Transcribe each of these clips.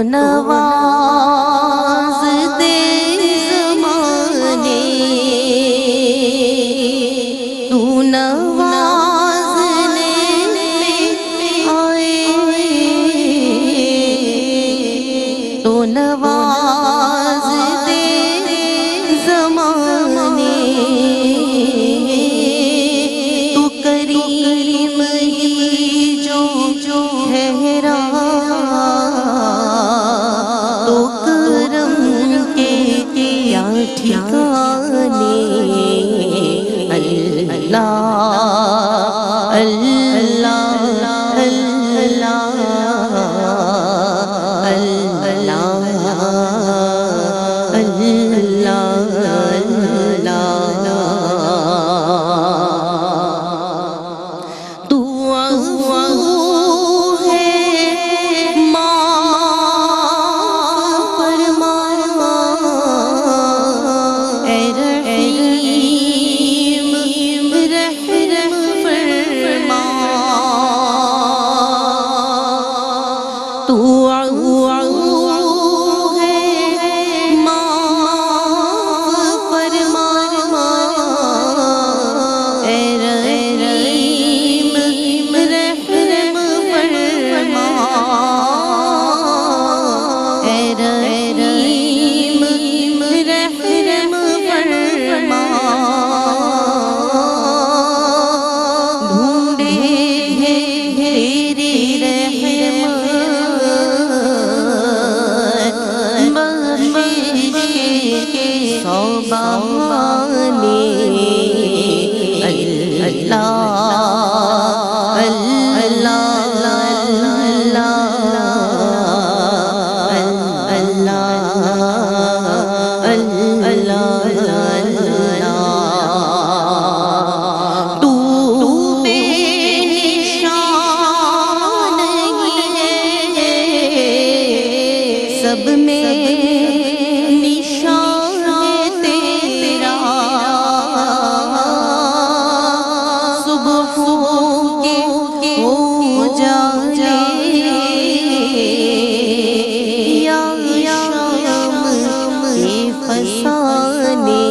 نواز دے زمانے، تو نوازنے میں آئے، تو نواز دے زمانے، تو کریم ہی جو ٹھہرا، تو کرم کے کیا ٹھکانے، اللہ اللہ اللہ سب میں نشان تیرا، صبحوں کے اجالے یا شام کے فسانے،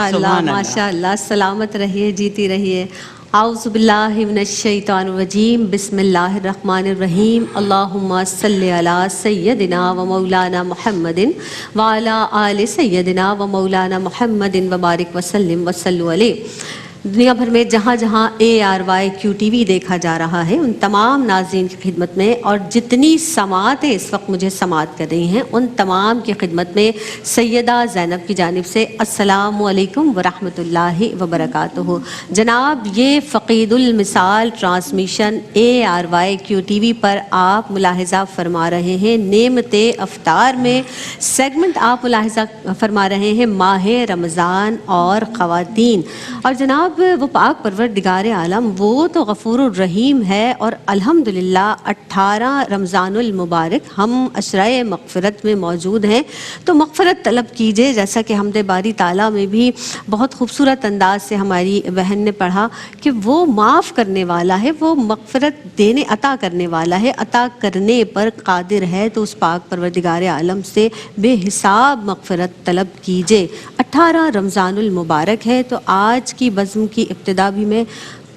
اللہ ماشاء اللہ، سلامت رہیے، جیتی رہیے۔ اعوذ باللہ من الشیطان الرجیم، بسم اللہ الرحمن الرحیم، اللہم صلی علی سیدنا و مولانا محمد وعلی آل سیدنا و مولانا محمد وبارک وسلم وصلو علیہ۔ دنیا بھر میں جہاں جہاں ARYQ-TV دیکھا جا رہا ہے، ان تمام ناظرین کی خدمت میں اور جتنی سماعتیں اس وقت مجھے سماعت کر رہی ہیں، ان تمام کی خدمت میں سیدہ زینب کی جانب سے السلام علیکم ورحمۃ اللہ وبرکاتہ۔ جناب، یہ فقید المثال ٹرانسمیشن ARYQ-TV پر آپ ملاحظہ فرما رہے ہیں، نعمت افطار میں سیگمنٹ آپ ملاحظہ فرما رہے ہیں ماہ رمضان اور خواتین۔ اور جناب، وہ پاک پروردگار عالم وہ تو غفور الرحیم ہے، اور الحمدللہ 18 رمضان المبارک ہم عشرۂ مغفرت میں موجود ہیں، تو مغفرت طلب کیجئے۔ جیسا کہ حمد باری تعالیٰ میں بھی بہت خوبصورت انداز سے ہماری بہن نے پڑھا کہ وہ معاف کرنے والا ہے، وہ مغفرت دینے عطا کرنے والا ہے، عطا کرنے پر قادر ہے، تو اس پاک پروردگار عالم سے بے حساب مغفرت طلب کیجئے۔ 18 رمضان المبارک ہے، تو آج کی بزم کی ابتدا بھی میں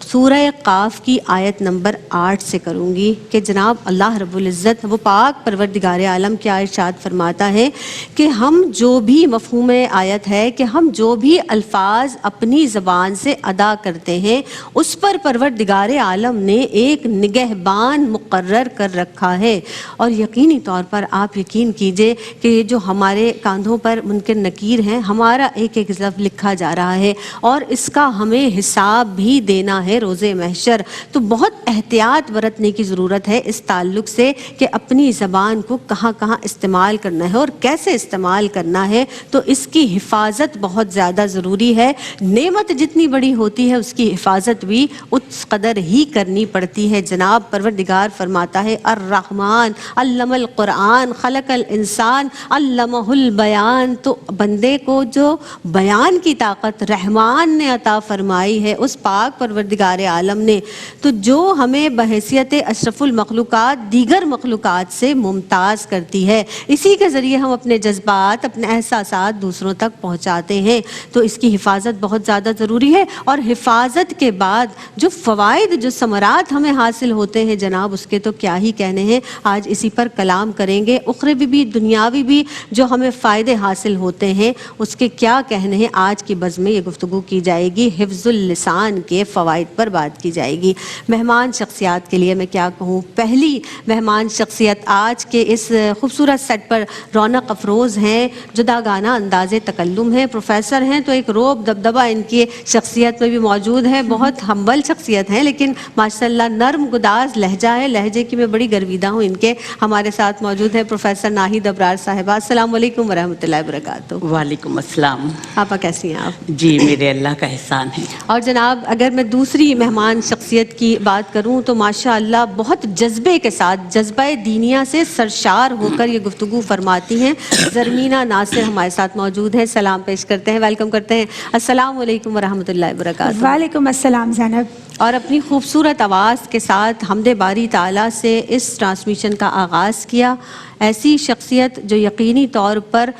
سورہ قاف کی آیت نمبر 8 سے کروں گی کہ جناب اللہ رب العزت وہ پاک پروردگار عالم کیا ارشاد فرماتا ہے کہ ہم جو بھی مفہوم آیت ہے کہ ہم جو بھی الفاظ اپنی زبان سے ادا کرتے ہیں اس پر پروردگار عالم نے ایک نگہبان مقرر کر رکھا ہے، اور یقینی طور پر آپ یقین کیجئے کہ یہ جو ہمارے کاندھوں پر منکر نکیر ہیں، ہمارا ایک ایک لفظ لکھا جا رہا ہے اور اس کا ہمیں حساب بھی دینا ہے روز محشر۔ تو بہت احتیاط برتنے کی ضرورت ہے اس تعلق سے کہ اپنی زبان کو کہاں کہاں استعمال کرنا ہے اور کیسے استعمال کرنا ہے، تو اس کی حفاظت بہت زیادہ ضروری ہے۔ نعمت جتنی بڑی ہوتی ہے اس کی حفاظت بھی اس قدر ہی کرنی پڑتی ہے۔ جناب پروردگار فرماتا ہے الرحمن علم القرآن خلق الانسان علمہ البیان، تو بندے کو جو بیان کی طاقت رحمان نے عطا فرمائی ہے اس پاک پروردگار عالم نے، تو جو ہمیں بحیثیت اشرف المخلوقات دیگر مخلوقات سے ممتاز کرتی ہے، اسی کے ذریعے ہم اپنے جذبات اپنے احساسات دوسروں تک پہنچاتے ہیں۔ تو اس کی حفاظت بہت زیادہ ضروری ہے، اور حفاظت کے بعد جو فوائد جو ثمرات ہمیں حاصل ہوتے ہیں جناب اس کے تو کیا ہی کہنے ہیں۔ آج اسی پر کلام کریں گے، اخروی بھی دنیاوی بھی جو ہمیں فائدے حاصل ہوتے ہیں اس کے کیا کہنے ہیں۔ آج کی بزم میں یہ گفتگو کی جائے گی، حفظ اللسان کے فوائد پر بات کی جائے گی۔ مہمان شخصیات کے لیے میں کیا کہوں، پہلی مہمان شخصیت آج کے اس خوبصورت سیٹ پر رونق افروز ہیں، جداگانہ انداز تکلم ہے، پروفیسر ہیں تو ایک روب دبدبہ ان کی شخصیت میں بھی موجود ہے، بہت ہمبل شخصیت ہیں لیکن ماشاءاللہ نرم گداز لہجہ ہے، لہجے کی میں بڑی گرویدہ ہوں ان کے۔ ہمارے ساتھ موجود ہے پروفیسر ناہید ابرار صاحبہ، السلام علیکم ورحمۃ اللہ وبرکاتہ۔ وعلیکم السلام۔ آپا کیسی ہیں آپ؟ جی میرے اللہ کا احسان ہے۔ اور جناب اگر میں دوسری مہمان شخصیت کی بات کروں تو ماشاءاللہ بہت جذبے کے ساتھ جذبہ دینیہ سے سرشار ہو کر یہ گفتگو فرماتی ہیں، زرمینہ ناصر ہمارے ساتھ موجود ہے، سلام پیش کرتے ہیں، ویلکم کرتے ہیں، السلام علیکم ورحمۃ اللہ وبرکاتہ۔ وعلیکم السلام زینب۔ اور اپنی خوبصورت آواز کے ساتھ حمد باری تعالیٰ سے اس ٹرانسمیشن کا آغاز کیا، ایسی شخصیت جو یقینی طور پر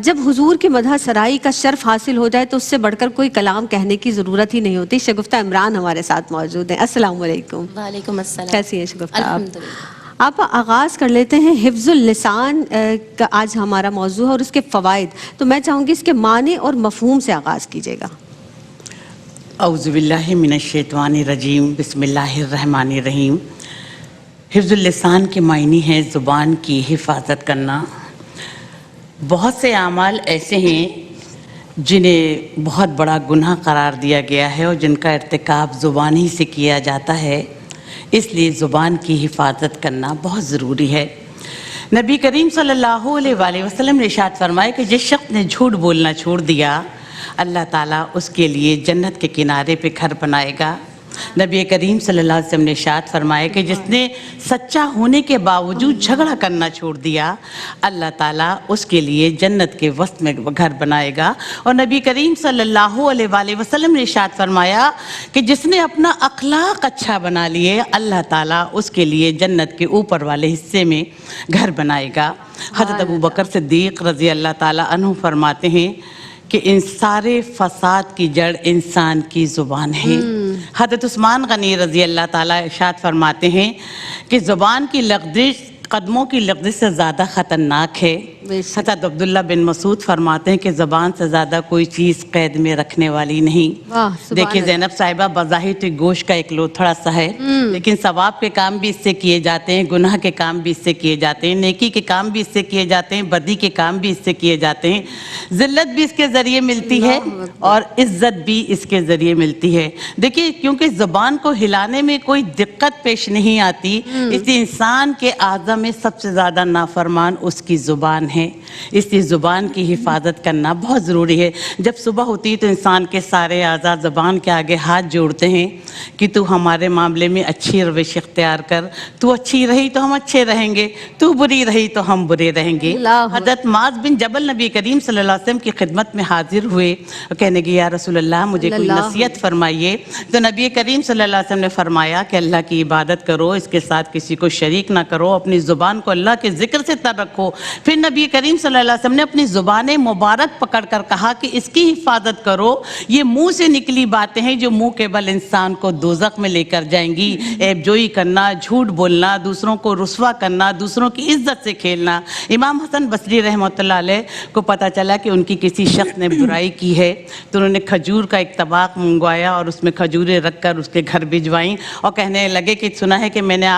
جب حضور کی مدح سرائی کا شرف حاصل ہو جائے تو اس سے بڑھ کر کوئی کلام کہنے کی ضرورت ہی نہیں ہوتی۔ شگفتہ عمران ہمارے ساتھ موجود ہیں، السلام علیکم۔ وعلیکم السلام۔ کیسی ہیں شگفتہ آپ؟ الحمدللہ۔ آپ آغاز کر لیتے ہیں، حفظ اللسان کا آج ہمارا موضوع ہے اور اس کے فوائد، تو میں چاہوں گی اس کے معنی اور مفہوم سے آغاز کیجیے گا۔ اعوذ باللہ من الشیطان الرجیم، بسم اللہ الرحمن الرحیم۔ حفظ اللسان کے معنی ہے زبان کی حفاظت کرنا۔ بہت سے اعمال ایسے ہیں جنہیں بہت بڑا گناہ قرار دیا گیا ہے اور جن کا ارتکاب زبان ہی سے کیا جاتا ہے، اس لیے زبان کی حفاظت کرنا بہت ضروری ہے۔ نبی کریم صلی اللہ علیہ وآلہ وسلم نے ارشاد فرمایا کہ جس شخص نے جھوٹ بولنا چھوڑ دیا اللہ تعالیٰ اس کے لیے جنت کے کنارے پہ گھر بنائے گا۔ نبی کریم صلی اللہ علیہ وسلم نے ارشاد فرمایا کہ جس نے سچا ہونے کے باوجود جھگڑا کرنا چھوڑ دیا اللہ تعالیٰ اس کے لیے جنت کے وسط میں گھر بنائے گا۔ اور نبی کریم صلی اللہ علیہ وآلہ وسلم نے ارشاد فرمایا کہ جس نے اپنا اخلاق اچھا بنا لیے اللہ تعالیٰ اس کے لیے جنت کے اوپر والے حصے میں گھر بنائے گا۔ حضرت ابوبکر صدیق رضی اللہ تعالیٰ عنہ فرماتے ہیں کہ ان سارے فساد کی جڑ انسان کی زبان ہے۔ حضرت عثمان غنی رضی اللہ تعالیٰ ارشاد فرماتے ہیں کہ زبان کی لغزش قدموں کی لغزش سے زیادہ خطرناک ہے۔ حضرت عبداللہ بن مسعود فرماتے ہیں کہ زبان سے زیادہ کوئی چیز قید میں رکھنے والی نہیں۔ دیکھیے زینب صاحبہ بظاہر تو گوشت کا ایک لوتھڑا سا ہے، لیکن ثواب کے کام بھی اس سے کیے جاتے ہیں، گناہ کے کام بھی اس سے کیے جاتے ہیں، نیکی کے کام بھی اس سے کیے جاتے ہیں، بدی کے کام بھی اس سے کیے جاتے ہیں۔ ذلت بھی اس کے ذریعے ملتی ہے اور عزت بھی اس کے ذریعے ملتی ہے۔ دیکھیے کیونکہ زبان کو ہلانے میں کوئی دقت پیش نہیں آتی، اس لیے انسان کے اعضاء میں سب سے زیادہ نافرمان اس کی زبان ہے، اس لیے زبان کی حفاظت کرنا بہت ضروری ہے۔ جب صبح ہوتی ہے تو انسان کے سارے اعضاء زبان کے آگے ہاتھ جوڑتے ہیں کہ تو ہمارے معاملے میں اچھی روش اختیار کر، تو اچھی رہی تو ہم اچھے رہیں گے، تو بری رہی تو ہم برے رہیں گے۔ حضرت معاذ بن جبل نبی کریم صلی اللہ علیہ وسلم کی خدمت میں حاضر ہوئے اور کہنے لگے یا رسول اللہ مجھے کوئی نصیحت فرمائیے، تو نبی کریم صلی اللہ علیہ وسلم نے فرمایا کہ اللہ کی عبادت کرو، اس کے ساتھ کسی کو شریک نہ کرو، اپنی زبان کو اللہ کے ذکر سے تر رکھو۔ پھر نبی کریم صلی اللہ علیہ وسلم نے اپنی زبان مبارک پکڑ کر کہا کہ اس کی حفاظت کرو، یہ منہ سے نکلی باتیں ہیں جو منہ کے بل انسان کو دوزخ میں لے کر جائیں گی۔ عیب جوئی کرنا، جھوٹ بولنا، دوسروں کو رسوا کرنا، دوسروں کی عزت سے کھیلنا۔ امام حسن بصری رحمۃ اللہ علیہ کو پتہ چلا کہ ان کی کسی شخص نے برائی کی ہے تو انہوں نے کھجور کا ایک طباق منگوایا اور اس میں کھجوریں رکھ کر اس کے گھر بھجوائیں اور کہنے لگے کہ سنا ہے کہ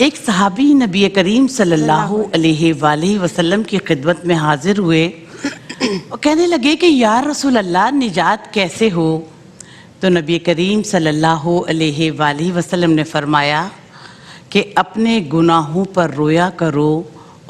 ایک صحابی نبی کریم صلی اللہ علیہ وآلہ وسلم کی خدمت میں حاضر ہوئے اور کہنے لگے کہ یا رسول اللہ نجات کیسے ہو؟ تو نبی کریم صلی اللہ علیہ وآلہ وسلم نے فرمایا کہ اپنے گناہوں پر رویا کرو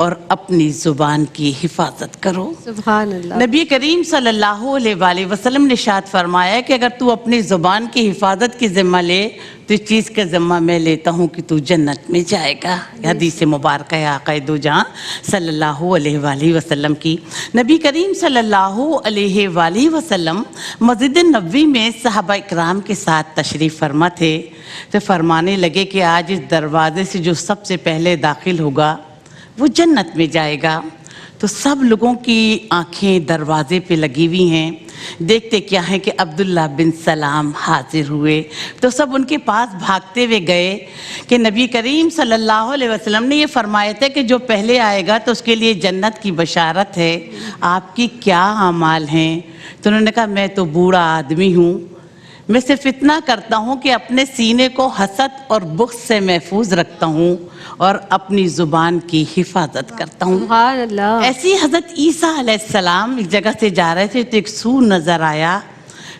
اور اپنی زبان کی حفاظت کرو۔ سبحان اللہ۔ نبی کریم صلی اللہ علیہ وآلہ وسلم نے ارشاد فرمایا کہ اگر تو اپنی زبان کی حفاظت کی ذمہ لے تو اس چیز کا ذمہ میں لیتا ہوں کہ تو جنت میں جائے گا۔ حدیث مبارکہ ہے آقا دو جہاں صلی اللہ علیہ وآلہ وسلم کی۔ نبی کریم صلی اللہ علیہ وآلہ وسلم مسجد نبوی میں صحابہ اکرام کے ساتھ تشریف فرما تھے تو فرمانے لگے کہ آج اس دروازے سے جو سب سے پہلے داخل ہوگا وہ جنت میں جائے گا۔ تو سب لوگوں کی آنکھیں دروازے پہ لگی ہوئی ہیں، دیکھتے کیا ہیں کہ عبداللہ بن سلام حاضر ہوئے تو سب ان کے پاس بھاگتے ہوئے گئے کہ نبی کریم صلی اللہ علیہ وسلم نے یہ فرمایا تھا کہ جو پہلے آئے گا تو اس کے لیے جنت کی بشارت ہے، آپ کی کیا اعمال ہیں؟ تو انہوں نے کہا میں تو بوڑھا آدمی ہوں، میں صرف اتنا کرتا ہوں کہ اپنے سینے کو حسد اور بغض سے محفوظ رکھتا ہوں اور اپنی زبان کی حفاظت کرتا ہوں۔ سبحان اللہ۔ ایسی حضرت عیسیٰ علیہ السلام ایک جگہ سے جا رہے تھے تو ایک سور نظر آیا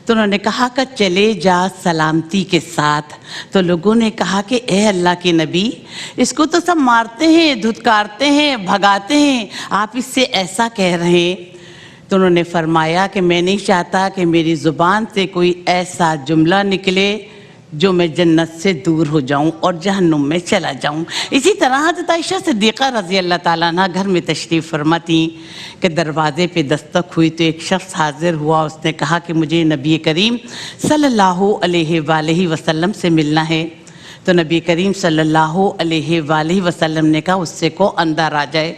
تو انہوں نے کہا کہ چلے جا سلامتی کے ساتھ۔ تو لوگوں نے کہا کہ اے اللہ کے نبی اس کو تو سب مارتے ہیں، دھتکارتے ہیں، بھگاتے ہیں، آپ اس سے ایسا کہہ رہے ہیں؟ تو انہوں نے فرمایا کہ میں نہیں چاہتا کہ میری زبان سے کوئی ایسا جملہ نکلے جو میں جنت سے دور ہو جاؤں اور جہنم میں چلا جاؤں۔ اسی طرح حضرت عائشہ صدیقہ رضی اللہ تعالیٰ عنہ گھر میں تشریف فرما تھیں کہ دروازے پہ دستک ہوئی تو ایک شخص حاضر ہوا، اس نے کہا کہ مجھے نبی کریم صلی اللہ علیہ وآلہ وسلم سے ملنا ہے۔ تو نبی کریم صلی اللہ علیہ وآلہ وسلم نے کہا اس سے کو اندر آ جائے۔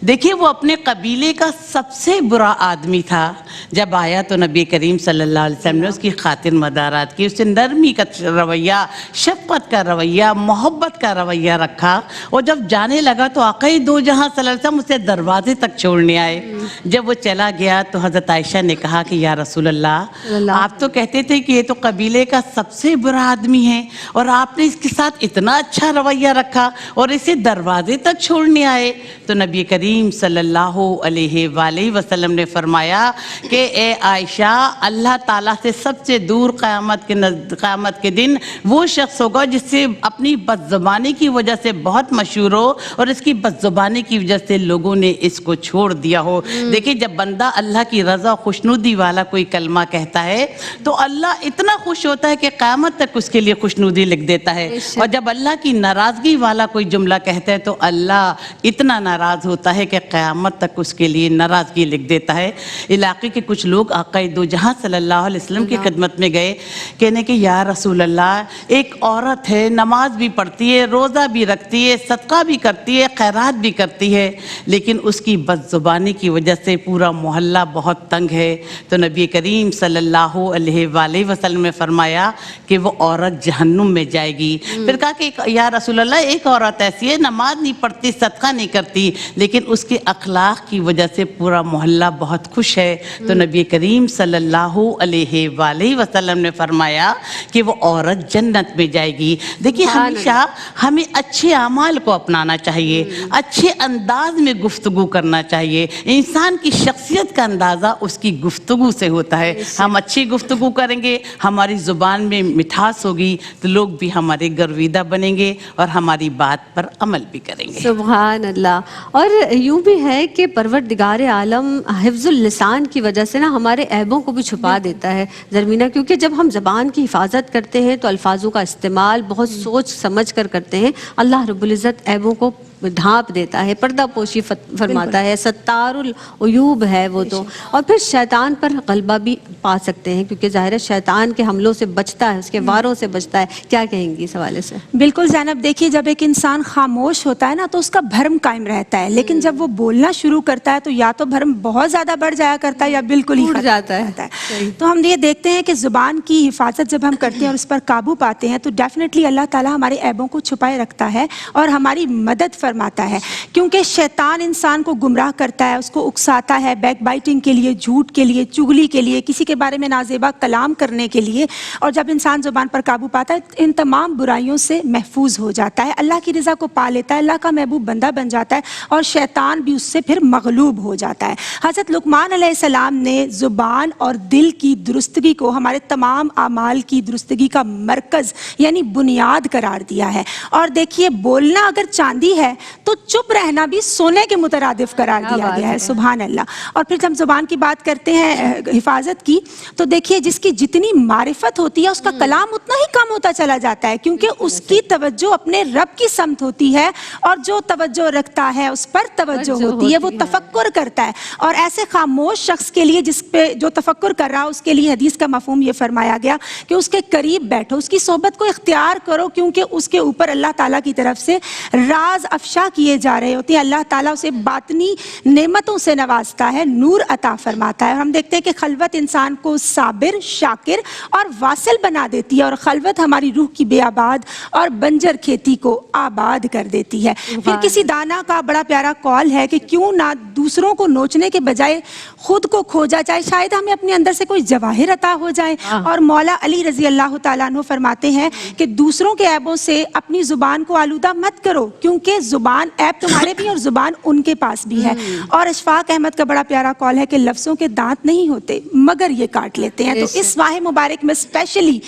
دیکھیے وہ اپنے قبیلے کا سب سے برا آدمی تھا، جب آیا تو نبی کریم صلی اللہ علیہ وسلم نے اس کی خاطر مدارات کی، اس سے نرمی کا رویہ، شفقت کا رویہ، محبت کا رویہ رکھا، اور جب جانے لگا تو آقا دو جہاں صلی اللہ علیہ وسلم اسے دروازے تک چھوڑنے آئے۔ جب وہ چلا گیا تو حضرت عائشہ نے کہا کہ یا رسول اللہ آپ تو کہتے تھے کہ یہ تو قبیلے کا سب سے برا آدمی ہے اور آپ نے اس کے ساتھ اتنا اچھا رویہ رکھا اور اسے دروازے تک چھوڑنے آئے۔ تو نبی کریم صلی اللہ علیہ وآلہ وسلم نے فرمایا کہ اے عائشہ اللہ تعالیٰ سے سب سے دور قیامت کے دن وہ شخص ہوگا جس سے اپنی بد زبانی کی وجہ سے بہت مشہور ہو اور اس کی بد زبانی کی وجہ سے لوگوں نے اس کو چھوڑ دیا ہو۔ دیکھیں جب بندہ اللہ کی رضا و خوشنودی والا کوئی کلمہ کہتا ہے تو اللہ اتنا خوش ہوتا ہے کہ قیامت تک اس کے لیے خوشنودی لکھ دیتا ہے، اور جب اللہ کی ناراضگی والا کوئی جملہ کہتا ہے تو اللہ اتنا ناراض ہوتا ہے کہ قیامت تک اس کے لیے ناراضگی لکھ دیتا ہے۔ علاقے کے کچھ لوگ آقا دو جہاں صلی اللہ علیہ وسلم کی خدمت میں گئے، کہنے کہ یا رسول اللہ ایک عورت ہے، نماز بھی پڑھتی ہے، روزہ بھی رکھتی ہے، صدقہ بھی کرتی ہے، خیرات بھی کرتی ہے، لیکن اس کی بد زبانی کی وجہ سے پورا محلہ بہت تنگ ہے۔ تو نبی کریم صلی اللہ علیہ وآلہ وسلم نے فرمایا کہ وہ عورت جہنم میں جائے گی۔ پھر کہا کہ یا رسول اللہ ایک عورت ایسی ہے نماز نہیں پڑھتی، صدقہ نہیں کرتی، لیکن اس کے اخلاق کی وجہ سے پورا محلہ بہت خوش ہے۔ تو نبی کریم صلی اللہ علیہ وآلہ وسلم نے فرمایا کہ وہ عورت جنت میں جائے گی۔ دیکھیے ہمیشہ ہمیں اچھے اعمال کو اپنانا چاہیے، اچھے انداز میں گفتگو کرنا چاہیے۔ انسان کی شخصیت کا اندازہ اس کی گفتگو سے ہوتا ہے۔ ہم اچھی گفتگو کریں گے، ہماری زبان میں مٹھاس ہوگی تو لوگ بھی ہمارے گرویدہ بنیں گے اور ہماری بات پر عمل بھی کریں گے۔ سبحان اللہ۔ اور یوں بھی ہے کہ پروردگار عالم حفظ اللسان کی وجہ سے نا ہمارے عیبوں کو بھی چھپا دیتا ہے زرمینہ، کیونکہ جب ہم زبان کی حفاظت کرتے ہیں تو الفاظوں کا استعمال بہت سوچ سمجھ کر کرتے ہیں، اللہ رب العزت عیبوں کو ڈھانپ دیتا ہے، پردہ پوشی فرماتا ہے، ستار العیوب ہے وہ تو، اور پھر شیطان پر غلبہ بھی پا سکتے ہیں کیونکہ ظاہر ہے شیطان کے حملوں سے بچتا ہے، اس کے واروں سے بچتا ہے۔ کیا کہیں گی اس حوالے سے؟ بالکل زینب، دیکھیے جب ایک انسان خاموش ہوتا ہے نا تو اس کا بھرم قائم رہتا ہے، لیکن جب وہ بولنا شروع کرتا ہے تو یا تو بھرم بہت زیادہ بڑھ جایا کرتا ہے یا بالکل ہی ٹوٹ جاتا ہے۔ تو ہم یہ دیکھتے ہیں کہ زبان کی حفاظت جب ہم کرتے ہیں اور اس پر قابو پاتے ہیں تو ڈیفینیٹلی اللہ تعالیٰ ہمارے عیبوں کو چھپائے رکھتا ہے اور ہماری مدد فرماتا ہے، کیونکہ شیطان انسان کو گمراہ کرتا ہے، اس کو اکساتا ہے بیک بائٹنگ کے لیے، جھوٹ کے لیے، چغلی کے لیے، کسی کے بارے میں نازیبا کلام کرنے کے لیے، اور جب انسان زبان پر قابو پاتا ہے ان تمام برائیوں سے محفوظ ہو جاتا ہے، اللہ کی رضا کو پا لیتا ہے، اللہ کا محبوب بندہ بن جاتا ہے، اور شیطان بھی اس سے پھر مغلوب ہو جاتا ہے۔ حضرت لقمان علیہ السلام نے زبان اور دل کی درستگی کو ہمارے تمام اعمال کی درستگی کا مرکز یعنی بنیاد قرار دیا ہے، اور دیکھیے بولنا اگر چاندی ہے تو چپ رہنا بھی سونے کے مترادف قرار دیا گیا ہے، سبحان اللہ۔ اور پھر جب زبان کی بات کرتے ہیں حفاظت کی، تو دیکھیے جس کی جتنی معرفت ہوتی ہے اس کا کلام اتنا ہی کم ہوتا چلا جاتا ہے، کیونکہ اس کی توجہ اپنے رب کی سمت ہوتی ہے، اور جو توجہ رکھتا ہے اس پر توجہ ہوتی ہے، وہ تفکر کرتا ہے۔ اور ایسے خاموش شخص کے لیے جس پہ جو تفکر کر رہا اس کے لیے حدیث کا مفہوم یہ فرمایا گیا کہ اس کے قریب بیٹھو، اس کی صحبت کو اختیار کرو، کیونکہ اس کے اوپر اللہ تعالیٰ کی طرف سے راز افشا کیے جا رہے ہوتے ہیں، اللہ تعالیٰ اسے باطنی نعمتوں سے نوازتا ہے، نور عطا فرماتا ہے۔ ہم دیکھتے ہیں کہ خلوت انسان کو صابر، شاکر اور واصل بنا دیتی ہے، اور خلوت ہماری روح کی بے آباد اور بنجر کھیتی کو آباد کر دیتی ہے۔ پھر کسی دانا کا بڑا پیارا قول ہے کہ کیوں نہ دوسروں کو نوچنے کے بجائے خود کو کھوجا جائے، شاید ہمیں اپنے اندر سے کوئی جواہر عطا ہو جائے۔ اور مولا علی رضی اللہ تعالیٰ عنہ فرماتے ہیں کہ دوسروں کے عیبوں سے اپنی زبان کو آلودہ مت کرو، کیونکہ زبان عیب تمہارے بھی اور زبان ان کے پاس بھی ہے۔ اور اشفاق احمد کا بڑا پیارا قول ہے کہ لفظوں کے دانت نہیں ہوتے مگر یہ کاٹ لیتے ہیں۔ تو اس ماہ مبارک میں اسپیشلی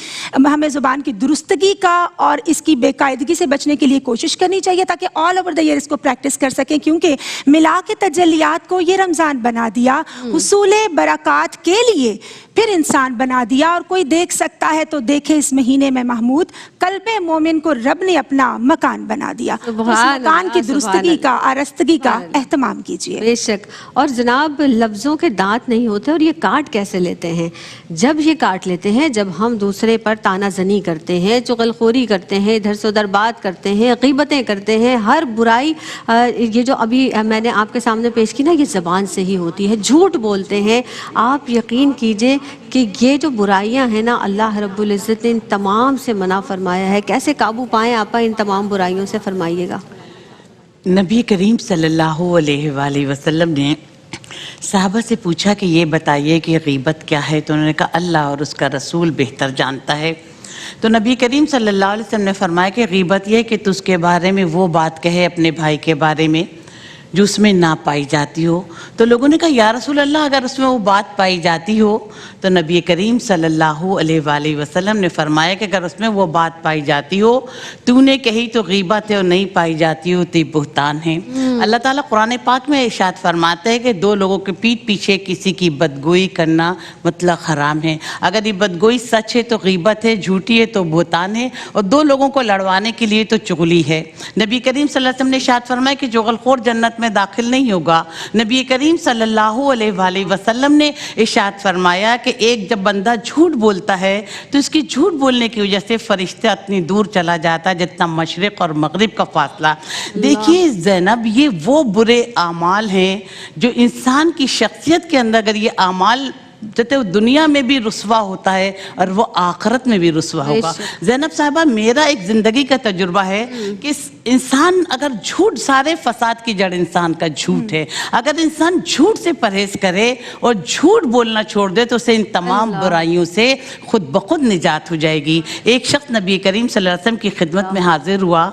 ہمیں زبان کی درستگی کا اور اس کی بے قاعدگی سے بچنے کے لیے کوشش کرنی چاہیے، تاکہ آل اوور دا ایئر اس کو پریکٹس کر سکیں، کیونکہ ملا کے تجلیات کو یہ رمضان بنا دیا، حصول برکات کے لیے پھر انسان بنا دیا۔ اور کوئی دیکھ سکتا ہے تو دیکھے اس مہینے میں محمود، قلب مومن کو رب نے اپنا مکان بنا دیا، تو اس مکان کی درستگی کا، آرستگی کا اہتمام کیجیے۔ بے شک۔ اور جناب لفظوں کے دانت نہیں ہوتے، اور یہ کاٹ کیسے لیتے ہیں؟ جب یہ کاٹ لیتے ہیں جب ہم دوسرے پر تانا زنی کرتے ہیں، چغلخوری کرتے ہیں، ادھر سے ادھر بات کرتے ہیں، غیبتیں کرتے ہیں، ہر برائی یہ جو ابھی میں نے آپ کے سامنے پیش کی نا، یہ زبان سے ہی ہوتی ہے، جھوٹ بولتے ہیں۔ آپ یقین کیجئے کہ یہ جو برائیاں ہیں نا، اللہ رب العزت نے ان تمام سے منع فرمایا ہے۔ کیسے قابو پائیں آپا ان تمام برائیوں سے؟ فرمائیے گا۔ نبی کریم صلی اللہ علیہ وآلہ وسلم نے صحابہ سے پوچھا کہ یہ بتائیے کہ غیبت کیا ہے، تو انہوں نے کہا اللہ اور اس کا رسول بہتر جانتا ہے۔ تو نبی کریم صلی اللہ علیہ وسلم نے فرمایا کہ غیبت یہ کہ تو اس کے بارے میں وہ بات کہے اپنے بھائی کے بارے میں جو اس میں نہ پائی جاتی ہو۔ تو لوگوں نے کہا یا رسول اللہ اگر اس میں وہ بات پائی جاتی ہو، تو نبی کریم صلی اللہ علیہ وآلہ وسلم نے فرمایا کہ اگر اس میں وہ بات پائی جاتی ہو تو نے کہی تو غیبت ہے، اور نہیں پائی جاتی ہو تو بہتان ہے۔ اللہ تعالیٰ قرآن پاک میں ارشاد فرماتا ہے کہ دو لوگوں کے پیٹھ پیچھے کسی کی بدگوئی کرنا مطلق حرام ہے۔ اگر یہ بدگوئی سچ ہے تو غیبت ہے، جھوٹی ہے تو بہتان ہے، اور دو لوگوں کو لڑوانے کے لیے تو چغلی ہے۔ نبی کریم صلی اللہ علیہ وسلم نے ارشاد فرمایا کہ چغلخور جنت میں داخل نہیں ہوگا۔ نبی کریم صلی اللہ علیہ وآلہ وسلم نے ارشاد فرمایا کہ ایک جب بندہ جھوٹ بولتا ہے تو اس کی جھوٹ بولنے کی وجہ سے فرشتہ اتنی دور چلا جاتا ہے جتنا مشرق اور مغرب کا فاصلہ۔ دیکھیے زینب، یہ وہ برے اعمال ہیں جو انسان کی شخصیت کے اندر اگر یہ اعمال جتے دنیا میں بھی رسوا ہوتا ہے اور وہ آخرت میں بھی رسوا ہوگا۔ زینب صاحبہ، میرا ایک زندگی کا تجربہ ہے کہ انسان اگر جھوٹ، سارے فساد کی جڑ انسان کا جھوٹ ہے، اگر انسان جھوٹ سے پرہیز کرے اور جھوٹ بولنا چھوڑ دے تو اسے ان تمام برائیوں سے خود بخود نجات ہو جائے گی۔ ایک شخص نبی کریم صلی اللہ علیہ وسلم کی خدمت میں حاضر ہوا،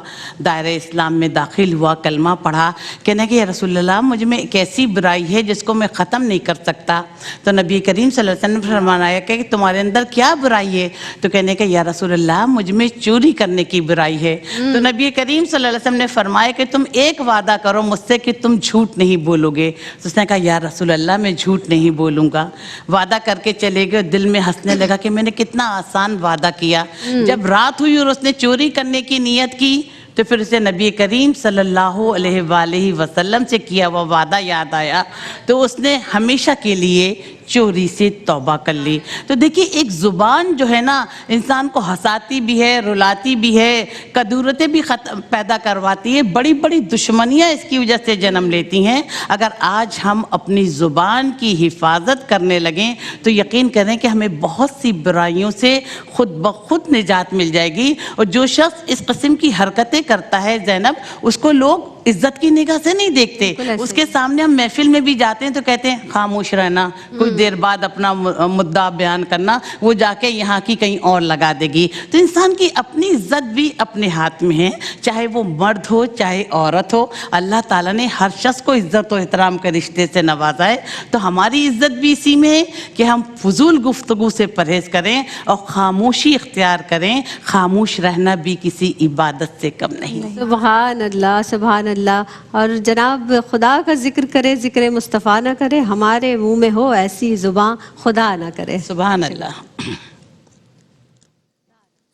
دائرہ اسلام میں داخل ہوا، کلمہ پڑھا، کہنے کہ یا رسول اللہ مجھ میں ایک ایسی برائی ہے جس کو میں ختم نہیں کر سکتا۔ تو نبی کریم صلی اللہ علیہ وسلم نے فرمایا کہ تمہارے اندر کیا برائی ہے؟ تو کہنے کہ یا رسول اللہ مجھ میں چوری کرنے کی برائی ہے۔ تو نبی کریم صلی اللہ علیہ وسلم نے فرمایا کہ تم ایک وعدہ کرو مجھ سے کہ تم جھوٹ نہیں بولو گے۔ تو اس نے کہا یا رسول اللہ میں جھوٹ نہیں بولوں گا۔ وعدہ کر کے چلے گئے، دل میں ہنسنے لگا کہ میں نے کتنا آسان وعدہ کیا۔ جب رات ہوئی اور اس نے چوری کرنے کی نیت کی تو پھر اسے نبی کریم صلی اللہ علیہ وآلہ وسلم سے کیا وہ وعدہ یاد آیا، تو اس نے ہمیشہ کے لیے چوری سے توبہ کر لی۔ تو دیکھیے ایک زبان جو ہے نا انسان کو ہنساتی بھی ہے، رلاتی بھی ہے، کدورتیں بھی پیدا کرواتی ہے، بڑی بڑی دشمنیاں اس کی وجہ سے جنم لیتی ہیں۔ اگر آج ہم اپنی زبان کی حفاظت کرنے لگیں تو یقین کریں کہ ہمیں بہت سی برائیوں سے خود بخود نجات مل جائے گی۔ اور جو شخص اس قسم کی حرکتیں کرتا ہے زینب، اس کو لوگ عزت کی نگاہ سے نہیں دیکھتے. اس کے سامنے ہم محفل میں بھی جاتے ہیں تو کہتے ہیں خاموش رہنا, کوئی دیر بعد اپنا مدعا بیان کرنا, وہ جا کے یہاں کی کہیں اور لگا دے گی. تو انسان کی اپنی عزت بھی اپنے ہاتھ میں ہے, چاہے وہ مرد ہو چاہے عورت ہو. اللہ تعالیٰ نے ہر شخص کو عزت و احترام کے رشتے سے نوازا ہے. تو ہماری عزت بھی اسی میں ہے کہ ہم فضول گفتگو سے پرہیز کریں اور خاموشی اختیار کریں. خاموش رہنا بھی کسی عبادت سے کم نہیں. سبحان اللہ سبحان اللہ. اور جناب خدا کا ذکر کرے, ذکر مصطفیٰ نہ کرے, ہمارے منہ میں ہو ایسی زباں خدا نہ کرے. سبحان اللہ.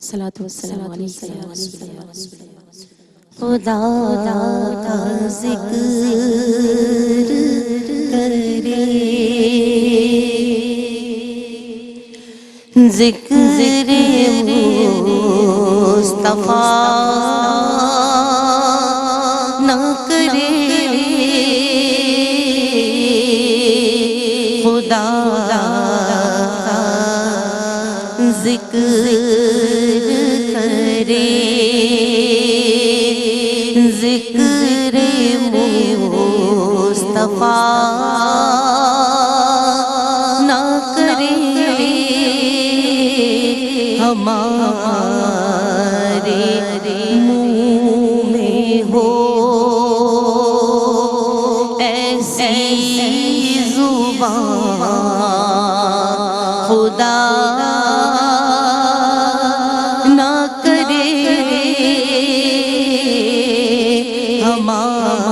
صلاۃ والسلام علیکم. خدا کا ذکر کرے, ذکر مصطفیٰ نہ کرے, خدا کا ذکر کرے, ذکر مصطفیٰ نہ کرے, ہمارے منہ میں ہو ایسی زبان, خدا نہ کرے,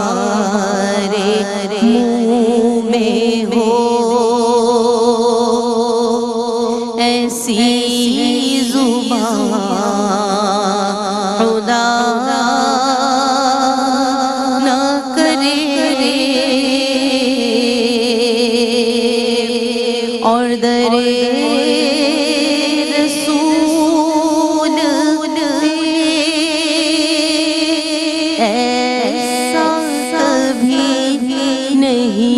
ہمارے منہ میں ہو ایسی زبان, خدا نہ کرے. اور درے رسول ایسا کبھی نہیں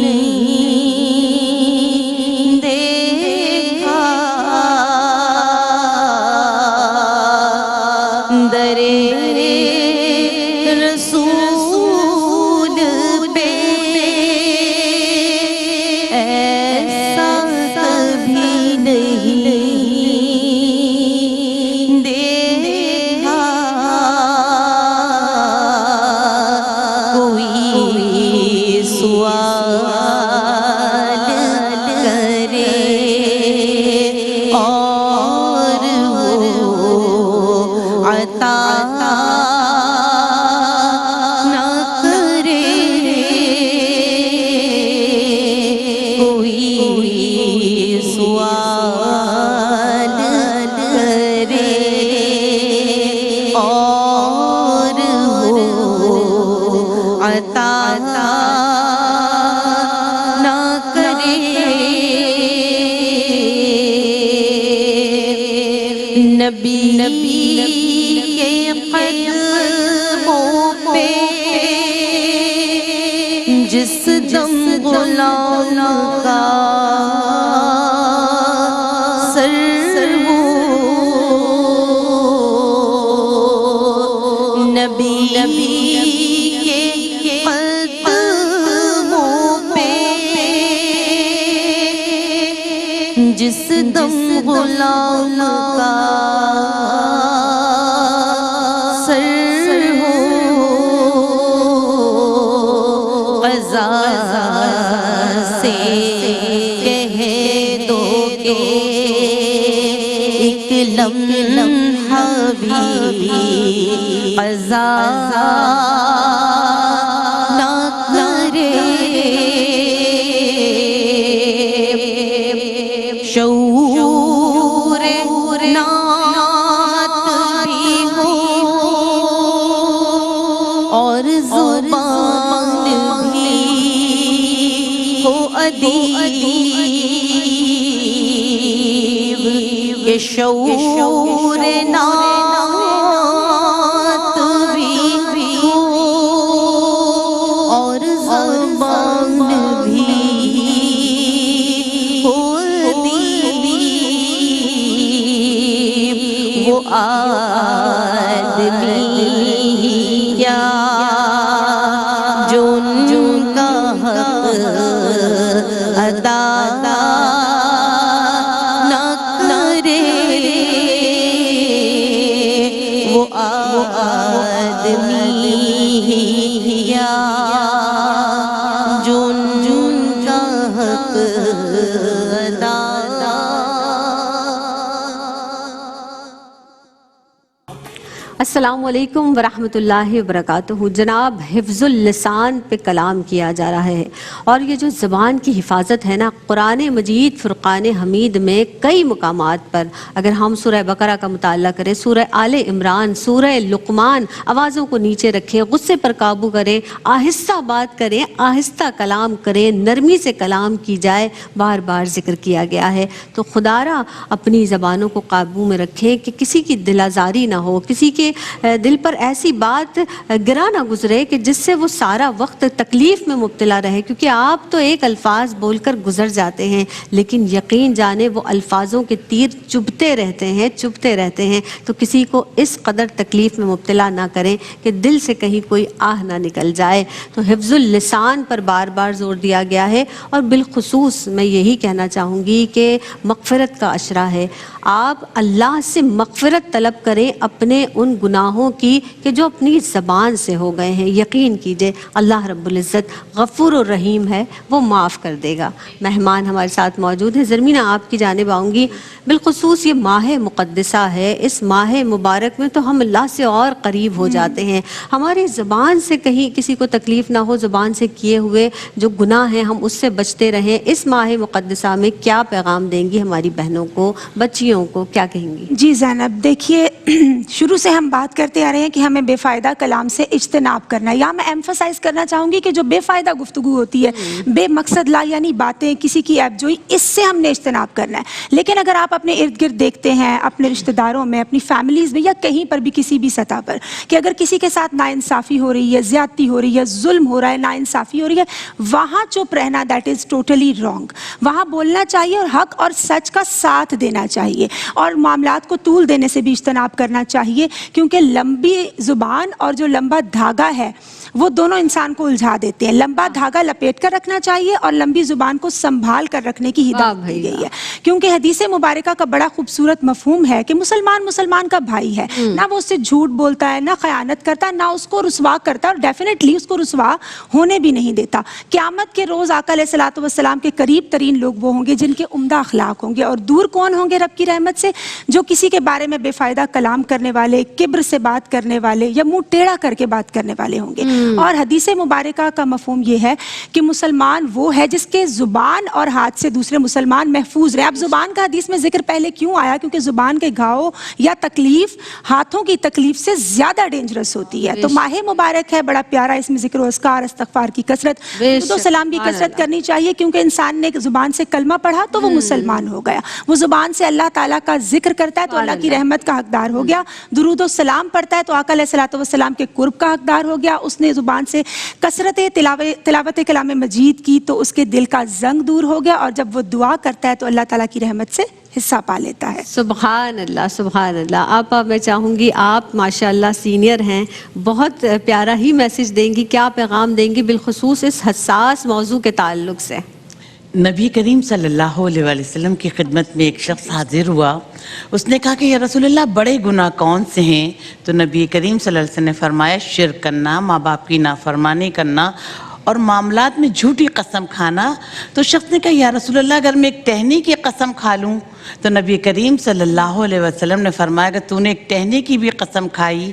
دیکھا, درے رسول پہ ایسا کبھی نہیں دیکھا, کوئی سوال کرے اور وہ عطا نہ کرے, کوئی سوال کرے اور وہ عطا نہ کرے. نبی کے قدموں پہ جس دم غلام کا سر ہو, نبی کے قدموں پہ جس دم غلام کا سر ہو, قضا سے کہہ دو کہ ایک لمحہ بھی قضا نہ کرے. شعور نعت بھی ہو اور زبان بھی ہو ادیب, کہ شعور نعت بھی ہو اور زبان بھی ہو ادیب, وہ آدمی کیا یا جن کا حق ادا السلام علیکم ورحمۃ اللہ وبرکاتہ۔ جناب حفظ اللسان پہ کلام کیا جا رہا ہے، اور یہ جو زبان کی حفاظت ہے نا، قرآن مجید فرقان حمید میں کئی مقامات پر اگر ہم سورہ بقرہ کا مطالعہ کریں، سورہ آل عمران، سورہ لقمان، آوازوں کو نیچے رکھیں، غصے پر قابو کریں، آہستہ بات کریں، آہستہ کلام کریں، نرمی سے کلام کی جائے، بار بار ذکر کیا گیا ہے۔ تو خدارا اپنی زبانوں کو قابو میں رکھیں کہ کسی کی دل آزاری نہ ہو، کسی کے دل پر ایسی بات گرا نہ گزرے کہ جس سے وہ سارا وقت تکلیف میں مبتلا رہے، کیونکہ آپ تو ایک الفاظ بول کر گزر جاتے ہیں، لیکن یقین جانے وہ الفاظوں کے تیر چبھتے رہتے ہیں، تو کسی کو اس قدر تکلیف میں مبتلا نہ کریں کہ دل سے کہیں کوئی آہ نہ نکل جائے۔ تو حفظ اللسان پر بار بار زور دیا گیا ہے، اور بالخصوص میں یہی کہنا چاہوں گی کہ مغفرت کا عشرہ ہے، آپ اللہ سے مغفرت طلب کریں اپنے ان گناہوں کی کہ جو اپنی زبان سے ہو گئے ہیں۔ یقین کیجئے اللہ رب العزت غفور و رحیم ہے، وہ معاف کر دے گا۔ مہمان ہمارے ساتھ موجود ہیں، زرمینہ آپ کی جانب آؤں گی۔ بالخصوص یہ ماہ مقدسہ ہے، اس ماہ مبارک میں تو ہم اللہ سے اور قریب ہو جاتے ہیں، ہماری زبان سے کہیں کسی کو تکلیف نہ ہو، زبان سے کیے ہوئے جو گناہ ہیں ہم اس سے بچتے رہیں۔ اس ماہ مقدسہ میں کیا پیغام دیں گی ہماری بہنوں کو، بچیوں کو، کیا کہیں گی؟ جی زینب، دیکھیے شروع سے ہم بات کرتے آ رہے ہیں کہ ہمیں بے فائدہ کلام سے اجتناب کرنا ہے، یا میں ایمفسائز کرنا چاہوں گی کہ جو بے فائدہ گفتگو ہوتی ہے، بے مقصد لا یعنی باتیں، کسی کی ایب جوئی، اس سے ہم نے اجتناب کرنا ہے۔ لیکن اگر آپ اپنے ارد گرد دیکھتے ہیں، اپنے رشتہ داروں میں، اپنی فیملیز میں، یا کہیں پر بھی کسی بھی سطح پر، کہ اگر کسی کے ساتھ ناانصافی ہو رہی ہے، زیادتی ہو رہی ہے، ظلم ہو رہا ہے، ناانصافی ہو رہی ہے، وہاں چپ رہنا دیٹ از ٹوٹلی رانگ۔ وہاں بولنا چاہیے اور حق اور سچ کا ساتھ دینا چاہیے، اور معاملات کو طول دینے سے بھی اجتناب کرنا چاہیے، کیونکہ لمبی زبان اور جو لمبا دھاگا ہے وہ دونوں انسان کو الجھا دیتے ہیں۔ لمبا دھاگا لپیٹ کر رکھنا چاہیے اور لمبی زبان کو سنبھال کر رکھنے کی ہدایت دی گئی ہے، کیونکہ حدیث مبارکہ کا بڑا خوبصورت مفہوم ہے کہ مسلمان کا بھائی ہے، نہ وہ اس سے جھوٹ بولتا ہے، نہ خیانت کرتا ہے، نہ اس کو رسوا کرتا ہے، اور ڈیفینیٹلی اس کو رسوا ہونے بھی نہیں دیتا۔ قیامت کے روز آقا علیہ الصلوۃ والسلام کے قریب ترین لوگ وہ ہوں گے جن کے عمدہ اخلاق ہوں گے، اور دور کون ہوں گے رب کی رحمت سے؟ جو کسی کے بارے میں بے فائدہ کلام کرنے والے، کبر سے بات کرنے والے، یا منہ ٹیڑھا کر کے بات کرنے والے ہوں گے۔ اور حدیث مبارکہ کا مفہوم یہ ہے کہ مسلمان وہ ہے جس کے زبان اور ہاتھ سے دوسرے مسلمان محفوظ رہے۔ اب زبان کا حدیث میں ذکر پہلے کیوں آیا؟ کیونکہ زبان کے گھاؤ یا تکلیف ہاتھوں کی تکلیف سے زیادہ ڈینجرس ہوتی ہے۔ تو ماہ مبارک ہے، بڑا پیارا، اس میں ذکر و اذکار، استغفار کی کثرت، درود و سلام کی کثرت کرنی چاہیے، کیونکہ انسان نے زبان سے کلمہ پڑھا تو وہ مسلمان ہو گیا، وہ زبان سے اللہ تعالیٰ کا ذکر کرتا ہے تو اللہ کی رحمت کا حقدار ہو گیا، درود و سلام پڑھتا ہے تو آقا علیہ الصلوۃ والسلام کے قرب کا حقدار ہو گیا، اس نے زبان سے کثرت تلاوت کلام مجید کی تو اس کے دل کا زنگ دور ہو گیا، اور جب وہ دعا کرتا ہے تو اللہ تعالیٰ کی رحمت سے حصہ پا لیتا ہے۔ سبحان اللہ، سبحان اللہ۔ آپا میں چاہوں گی، آپ ماشاءاللہ سینئر ہیں، بہت پیارا ہی میسج دیں گی، کیا پیغام دیں گی بالخصوص اس حساس موضوع کے تعلق سے؟ نبی کریم صلی اللہ علیہ وآلہ وسلم کی خدمت میں ایک شخص حاضر ہوا، اس نے کہا کہ یا رسول اللہ بڑے گناہ کون سے ہیں؟ تو نبی کریم صلی اللہ علیہ وسلم نے فرمایا شرک کرنا، ماں باپ کی نافرمانی کرنا، اور معاملات میں جھوٹی قسم کھانا۔ تو شخص نے کہا یا رسول اللہ اگر میں ایک ٹہنی کی قسم کھا لوں؟ تو نبی کریم صلی اللہ علیہ وسلم نے فرمایا کہ تو نے ایک ٹہنی کی بھی قسم کھائی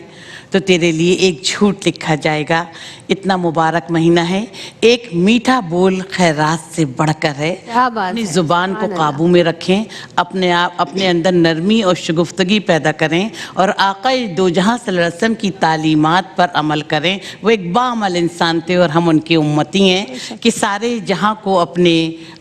تو تیرے لیے ایک جھوٹ لکھا جائے گا۔ اتنا مبارک مہینہ ہے، ایک میٹھا بول خیرات سے بڑھ کر ہے۔ اپنی زبان کو قابو میں رکھیں، اپنے اندر نرمی اور شگفتگی پیدا کریں، اور آقا دو جہاں صلی اللہ علیہ وسلم کی تعلیمات پر عمل کریں۔ وہ ایک باعمل انسان تھے اور ہم ان کی امتی ہیں کہ سارے جہاں کو اپنے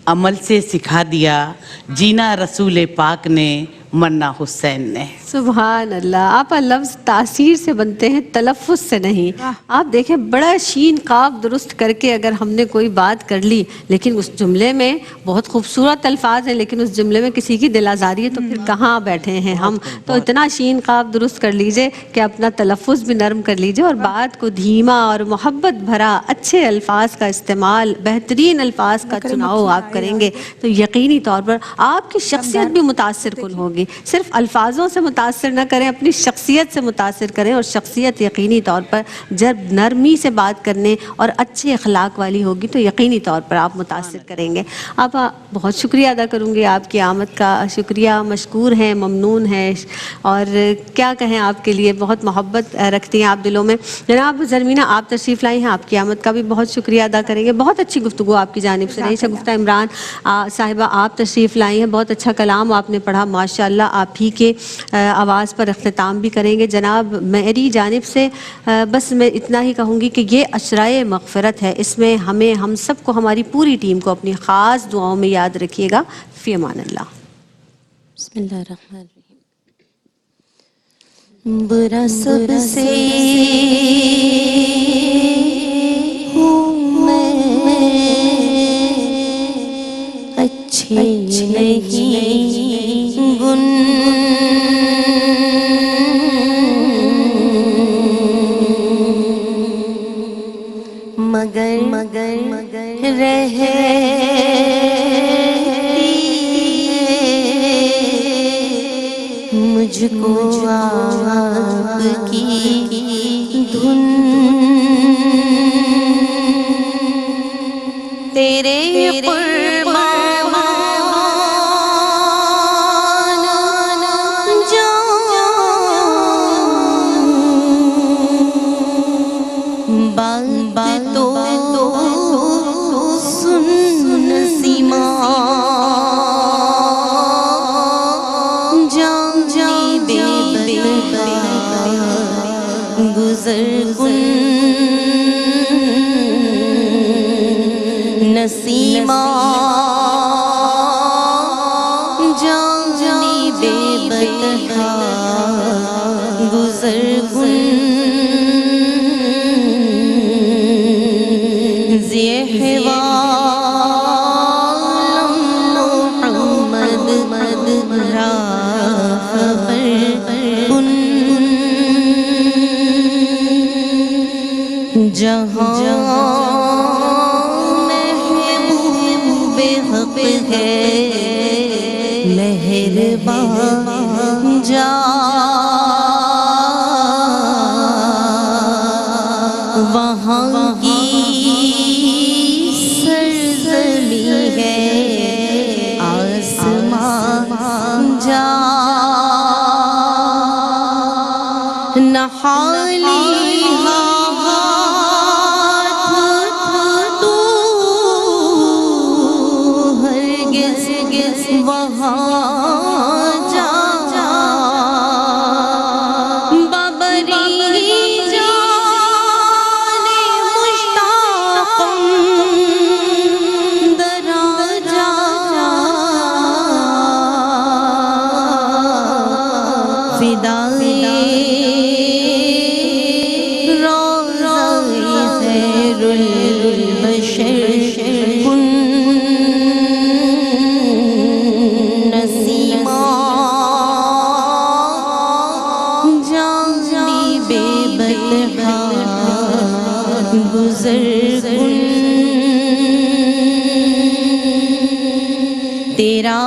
عمل سے سکھا دیا، جینا رسول پاک نے، مرنا حسین نے۔ سبحان اللہ۔ آپ لفظ تاثیر سے بنتے ہیں، تلفظ سے نہیں۔ آپ دیکھیں بڑا شین قاف درست کر کے اگر ہم نے کوئی بات کر لی، لیکن اس جملے میں بہت خوبصورت الفاظ ہیں، لیکن اس جملے میں کسی کی دل آزاری ہے تو پھر کہاں بیٹھے ہیں ہم؟ تو اتنا شین قاف درست کر لیجئے کہ اپنا تلفظ بھی نرم کر لیجئے، اور بات کو دھیما اور محبت بھرا اچھے الفاظ کا استعمال، بہترین الفاظ کا چناؤ آپ کریں گے تو یقینی طور پر آپ کی شخصیت بھی متاثر کن ہوگی۔ صرف الفاظوں سے متاثر نہ کریں، اپنی شخصیت سے متاثر کریں، اور شخصیت یقینی طور پر جب نرمی سے بات کرنے اور اچھے اخلاق والی ہوگی تو یقینی طور پر آپ متاثر کریں گے. آپ بہت شکریہ ادا کروں گی آپ کی آمد کا، شکریہ، مشکور ہیں، ممنون ہیں، اور کیا کہیں آپ کے لیے، بہت محبت رکھتی ہیں آپ دلوں میں. جناب زرمینہ آپ تشریف لائی ہیں، آپ کی آمد کا بھی بہت شکریہ ادا کریں گے. بہت اچھی گفتگو آپ کی جانب سے رہی. شگفتہ عمران صاحبہ آپ تشریف لائی ہیں، بہت اچھا کلام آپ نے پڑھا ماشاءاللہ. آپ ہی کے آواز پر اختتام بھی کریں گے. جناب میری جانب سے بس میں اتنا ہی کہوں گی کہ یہ عشرۂ مغفرت ہے، اس میں ہم سب کو، ہماری پوری ٹیم کو اپنی خاص دعاؤں میں یاد رکھیے گا. فی امان اللہ. بسم اللہ الرحمن الرحیم. برا سب سے ہوں میں، اچھی نہیں گن، مگر رہتی مجھ کو آپ کی دھن. تیرے قربان جان، بات تو سن سیما، گزر کن نسیما، جانی بے بتہا گزر کن. زیحوالم محمد را کن، جہاں محبوب حق ہے مہربان جا، وہاں کی سرزمین ہے آسمان جا. نحالی وہاں جا، ببری جان مشتاق درا جا، فدائے روضہ خیر البشر کن، گزر کن. تیرا